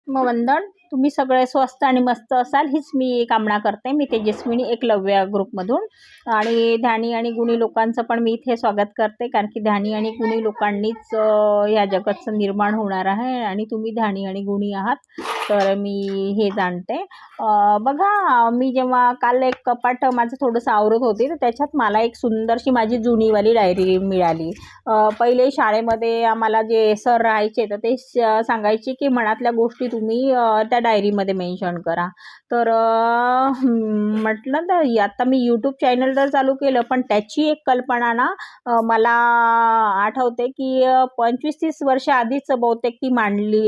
आत्मवंदन. तुम्ही सगळे स्वस्त आणि मस्त असाल हीच मी कामना करते. मी तेजस्विनी एकलव्य ग्रुपमधून. आणि ध्यानी आणि गुणी लोकांचं पण मी इथे स्वागत करते, कारण की ध्यानी आणि गुणी लोकांनीच या जगाचं निर्माण होणार आहे आणि तुम्ही ध्यानी आणि गुणी आहात, तर मी हे जाणते. बघा, मी जेव्हा काल एक कपाट माझं थोडंसं आवरत होते, तर त्याच्यात मला एक सुंदरशी माझी जुनीवाली डायरी मिळाली. पहिले शाळेमध्ये आम्हाला जे सर राहायचे तर ते सांगायचे की मनातल्या गोष्टी तुम्ही त्या डायरीमध्ये मेन्शन करा. तर म्हटलं तर आता मी यूट्यूब चॅनल तर चालू केलं, पण त्याची एक कल्पना ना मला आठवते की 25-30 वर्ष आधीच बहुतेक ती मांडली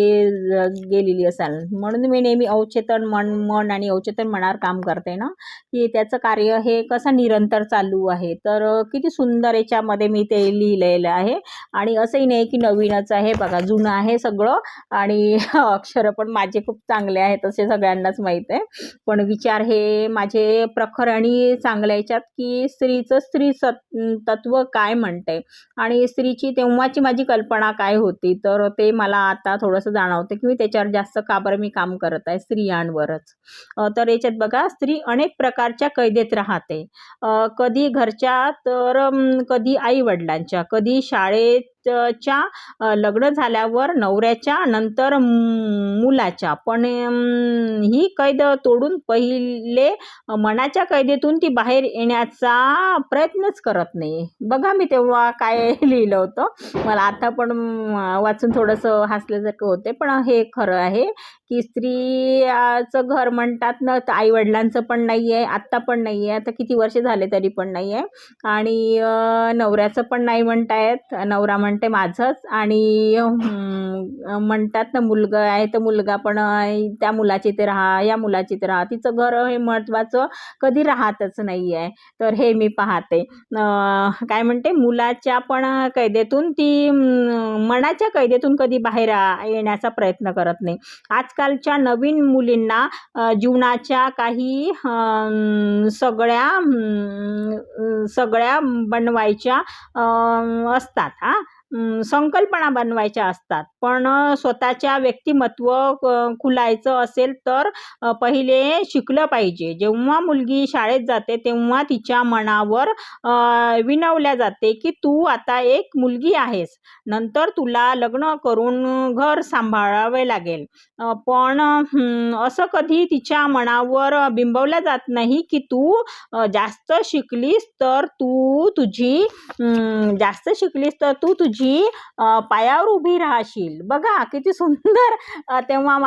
गेलेली असाल. म्हणून मी नेहमी अवचेतन मन आणि अवचेतन मनावर काम करते ना, की त्याचं कार्य हे कसं निरंतर चालू आहे. तर किती सुंदर याच्यामध्ये मी ते लिहिलेलं आहे. आणि असंही नाही की नवीनच आहे, बघा जुनं आहे सगळं. आणि अक्षरं पण माझे खूप चांगले आहेत असे सगळ्यांनाच माहीत आहे. पण विचार हे माझे प्रखर आणि चांगल्या याच्यात की स्त्रीचं तत्व काय म्हणते आणि स्त्रीची तेव्हाची माझी कल्पना काय होती, तर ते मला आता थोडंसं जाणवतं की मी त्याच्यावर जास्त का बरं मी काम करत आहे स्त्रियांवरच. तर याच्यात बघा, स्त्री अनेक प्रकारच्या कैदेत राहते. कधी घरच्या, तर कधी आई वडिलांच्या, कधी शाळेत च्या, लग्न झाल्यावर नवऱ्याच्या, नंतर मुलाच्या. पण ही कैद तोडून पहिले मनाच्या कैदेतून ती बाहेर येण्याचा प्रयत्नच करत नाही. बघा, मी तेव्हा काय लिहिलं होतं, मला आता पण वाचून थोडंसं हसल्यासारखं होते, पण हे खरं आहे की स्त्रीचं घर म्हणतात ना, तर आई वडिलांचं पण नाही आहे, आत्ता पण नाही आहे, आता किती वर्ष झाले तरी पण नाही आहे. आणि नवऱ्याचं पण नाही म्हणतायत, नवरा म्हणते माझंच. आणि म्हणतात ना, मुलगा आहे तर मुलगा पण त्या मुलाची ते राहा, या मुलाची ते राहा, तिचं घर हे महत्त्वाचं कधी राहतच नाही आहे. तर हे मी पाहते. काय म्हणते, मुलाच्या पण कैदेतून ती मनाच्या कैदेतून कधी बाहेर येण्याचा प्रयत्न करत नाही. आजकालच्या नवीन मुलींना जीवनाच्या काही सगळ्या बनवायच्या असतात, संकल्पना बनवायच्या असतात. पण स्वतःच्या व्यक्तिमत्व खुलायचं असेल तर पहिले शिकलं पाहिजे. जेव्हा मुलगी शाळेत जाते तेव्हा तिच्या मनावर विनवल्या जाते की तू आता एक मुलगी आहेस, नंतर तुला लग्न करून घर सांभाळावे लागेल. पण असं कधी तिच्या मनावर बिंबवल्या जात नाही की तू जास्त शिकलीस तर तू तुझी पायावर उभी राहशील. बघा किती सुंदर तेव्हा